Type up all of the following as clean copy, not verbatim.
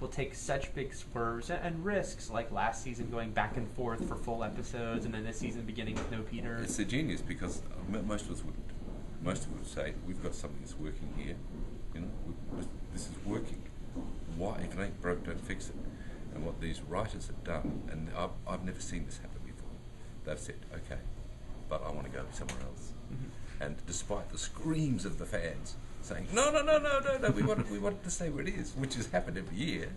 will take such big swerves and risks, like last season going back and forth for full episodes, and then this season beginning with no Peter. It's a genius because most of us would say we've got something that's working here. You know, this is working. Why? If it ain't broke, don't fix it. And what these writers have done, and I've never seen this happen before. They've said, okay, but I want to go somewhere else. Mm-hmm. And despite the screams of the fans saying, no, we want it to stay where it is, which has happened every year,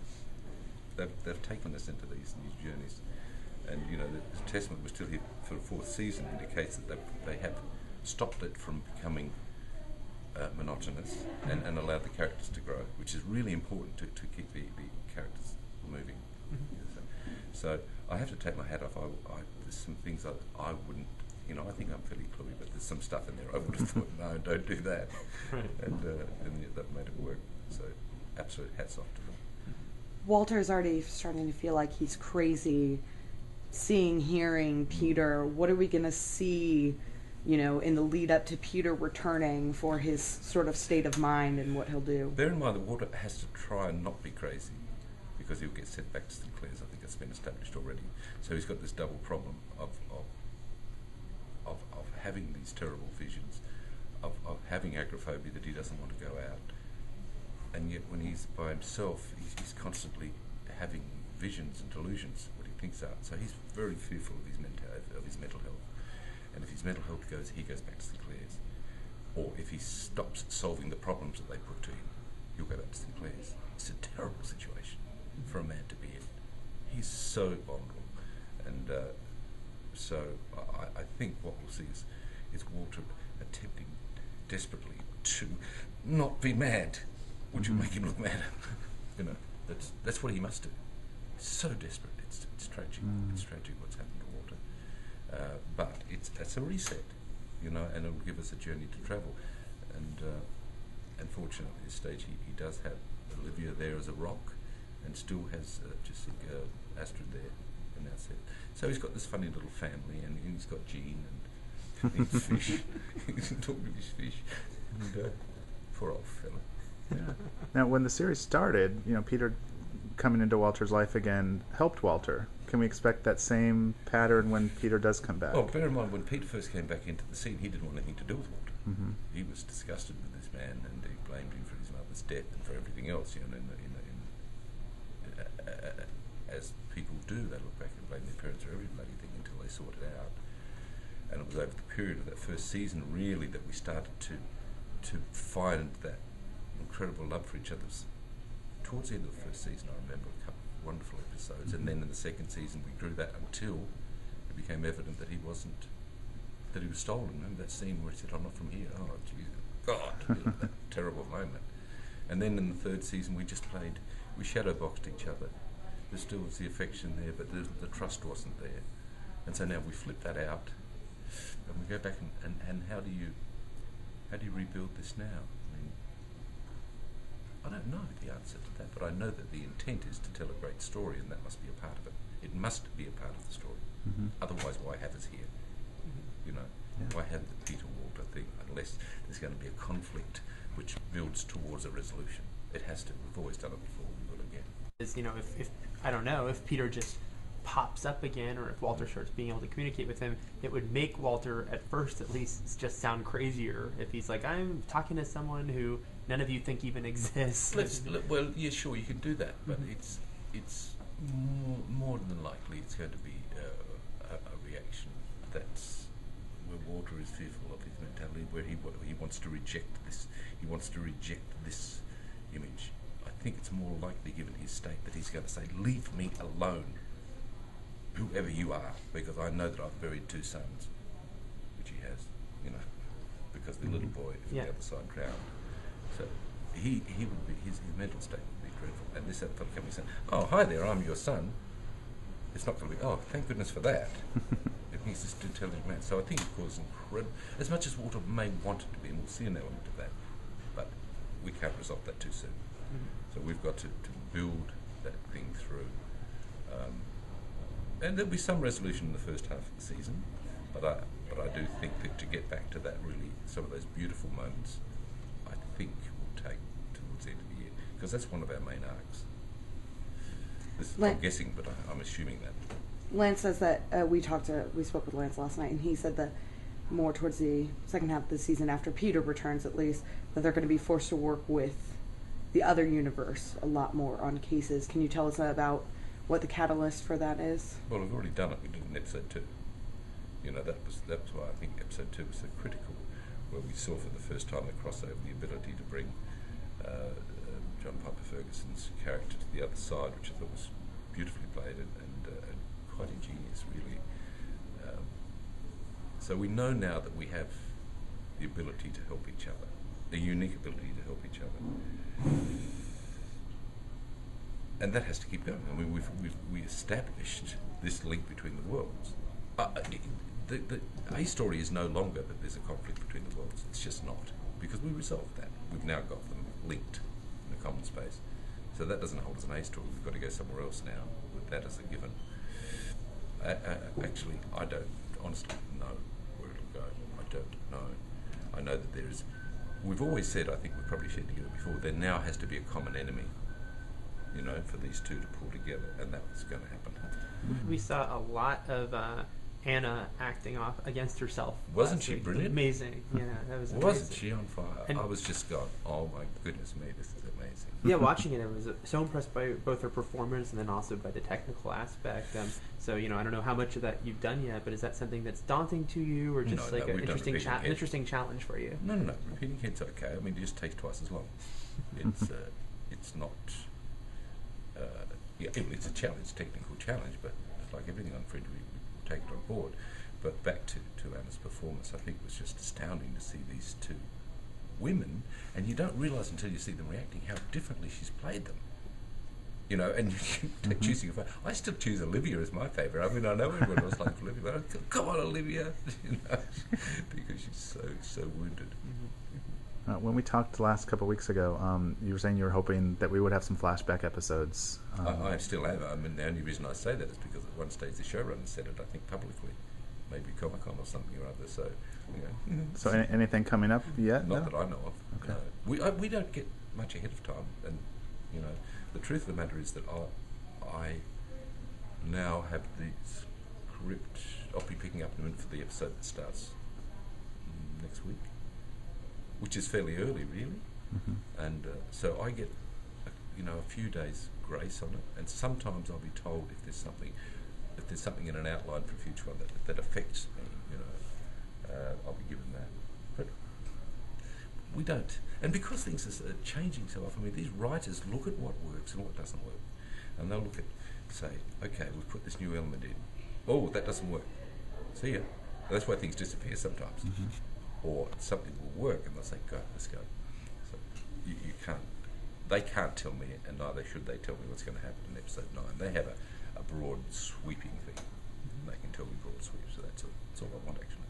they've taken us into these journeys. And you know, the testament we're still here for the fourth season indicates that they have stopped it from becoming monotonous and allowed the characters to grow, which is really important to keep the characters moving. Mm-hmm. So I have to take my hat off. There's some things I wouldn't, you know, I think I'm fairly cluey, but there's some stuff in there I would have thought, no, don't do that. Right. And yet that made it work. So absolute hats off to them. Walter's already starting to feel like he's crazy, seeing, hearing Peter. What are we going to see, you know, in the lead up to Peter returning for his sort of state of mind and what he'll do? Bear in mind that Walter has to try and not be crazy, because he'll get sent back to Sinclair's. I think it's been established already. So he's got this double problem of having these terrible visions, of having agoraphobia that he doesn't want to go out, and yet when he's by himself, he's constantly having visions and delusions, what he thinks are. So he's very fearful of his mental health. And if his mental health he goes back to Sinclair's. Or if he stops solving the problems that they put to him, he'll go back to Sinclair's. It's a terrible situation for a man to be in. He's so vulnerable. And so I think what we'll see is Walter attempting desperately to not be mad, which will make him look madder. You know, that's what he must do. He's so desperate. It's tragic. It's tragic what's happened to Walter. But it's a reset, you know, and it'll give us a journey to travel. And unfortunately, at this stage, he does have Olivia there as a rock, and still has Jessica Astrid there, and that's it. So he's got this funny little family, and he's got Jean, and he eats fish. He's talking to his fish, and poor old fella. Yeah. Now, when the series started, you know, Peter coming into Walter's life again helped Walter. Can we expect that same pattern when Peter does come back? Well, bear in mind, when Peter first came back into the scene, he didn't want anything to do with Walter. Mm-hmm. He was disgusted with this man, and he blamed him for his mother's death and for everything else. You know, as people do, they look back and blame their parents for every bloody thing until they sort it out. And it was over the period of that first season, really, that we started to find that incredible love for each other. Towards the end of the first season, I remember a couple of wonderful episodes, and then in the second season we grew that until it became evident that he was stolen. Remember that scene where he said, "I'm not from here." Oh, Jesus, God, you know, that terrible moment. And then in the third season we shadowboxed each other. There still was the affection there, but the trust wasn't there. And so now we flip that out, and we go back and how do you rebuild this now? I mean, I don't know the answer to that, but I know that the intent is to tell a great story, and that must be a part of it. It must be a part of the story. Mm-hmm. Otherwise, why have us here? You know, why have the Peter Walter thing unless there's going to be a conflict which builds towards a resolution? It has to. We've always done it before. We will again. Is, you know, if I don't know, if Peter just pops up again, or if Walter starts being able to communicate with him, it would make Walter, at first at least, just sound crazier. If he's like, I'm talking to someone who none of you think even exists. Well, yeah, sure, you can do that, but it's more than likely it's going to be a reaction that's where Walter is fearful of his mentality, where he wants to reject this. He wants to reject this image. I think it's more likely, given his state, that he's going to say, "Leave me alone, whoever you are," because I know that I've buried two sons, which he has, you know, because the little boy from the other side drowned. So he would be, his mental state would be dreadful. And this fellow coming saying, "Oh, hi there, I'm your son." It's not going to be, "Oh, thank goodness for that." It means this intelligent man. So I think it causes incredible, as much as Walter may want it to be, and we'll see an element of that, but we can't resolve that too soon. So we've got to build that thing through. And there'll be some resolution in the first half of the season, but I do think that to get back to that, really, some of those beautiful moments, I think will take towards the end of the year, because that's one of our main arcs. I'm guessing, but I'm assuming that. Lance says that we spoke with Lance last night, and he said that more towards the second half of the season, after Peter returns at least, that they're going to be forced to work with the other universe a lot more on cases. Can you tell us about what the catalyst for that is? Well, we've already done it. We did it in episode 2. You know, that was why I think episode 2 was so critical, where we saw for the first time the crossover, the ability to bring John Piper Ferguson's character to the other side, which I thought was beautifully played and quite ingenious, really. So we know now that we have the ability to help each other, a unique ability to help each other, and that has to keep going. I mean, we established this link between the worlds. The A story is no longer that there's a conflict between the worlds. It's just not, because we resolved that. We've now got them linked in a common space. So that doesn't hold as an A story. We've got to go somewhere else now with that as a given. Actually, I don't honestly know where it'll go. I don't know. I know that there is. We've always said, I think we've probably shared together before, there now has to be a common enemy, you know, for these two to pull together, and that's going to happen. We saw a lot of Anna acting off against herself. Wasn't she brilliant? Amazing. Yeah, that was amazing. Wasn't she on fire? And I was just going, oh my goodness me, this is amazing. Yeah, watching it, I was so impressed by both her performance and then also by the technical aspect. So, you know, I don't know how much of that you've done yet, but is that something that's daunting to you, or just an interesting challenge for you? No. Repeating Kent's okay. I mean, it just takes twice as long. It's not. It's a challenge, technical challenge, but it's like everything on Fringe, we take it on board. But back to Anna's performance, I think it was just astounding to see these two women, and you don't realise until you see them reacting how differently she's played them. You know, and you choosing I still choose Olivia as my favourite. I mean, I know everyone else likes Olivia, but I go, come on, Olivia, you know, because she's so wounded. When we talked the last couple of weeks ago, you were saying you were hoping that we would have some flashback episodes. I still am. I mean, the only reason I say that is because at one stage the showrunner said it, I think, publicly. Maybe Comic-Con or something or other. So, you know. So anything coming up yet? Not that I know of. Okay. No. We don't get much ahead of time. And, you know, the truth of the matter is that I now have the script. I'll be picking up in a minute for the episode that starts next week, which is fairly early, really. And so I get, a few days grace on it, and sometimes I'll be told if there's something in an outline for a future one that affects me, I'll be given that. But we don't. And because things are changing so often, I mean, these writers look at what works and what doesn't work. And they'll look at, say, okay, we've put this new element in. Oh, that doesn't work. See ya. And that's why things disappear sometimes. Or something will work, and they'll say, go, let's go. So you can't, they can't tell me, and neither should they tell me what's going to happen in episode 9. They have a broad, sweeping thing. They can tell me broad sweep, so that's all I want, actually.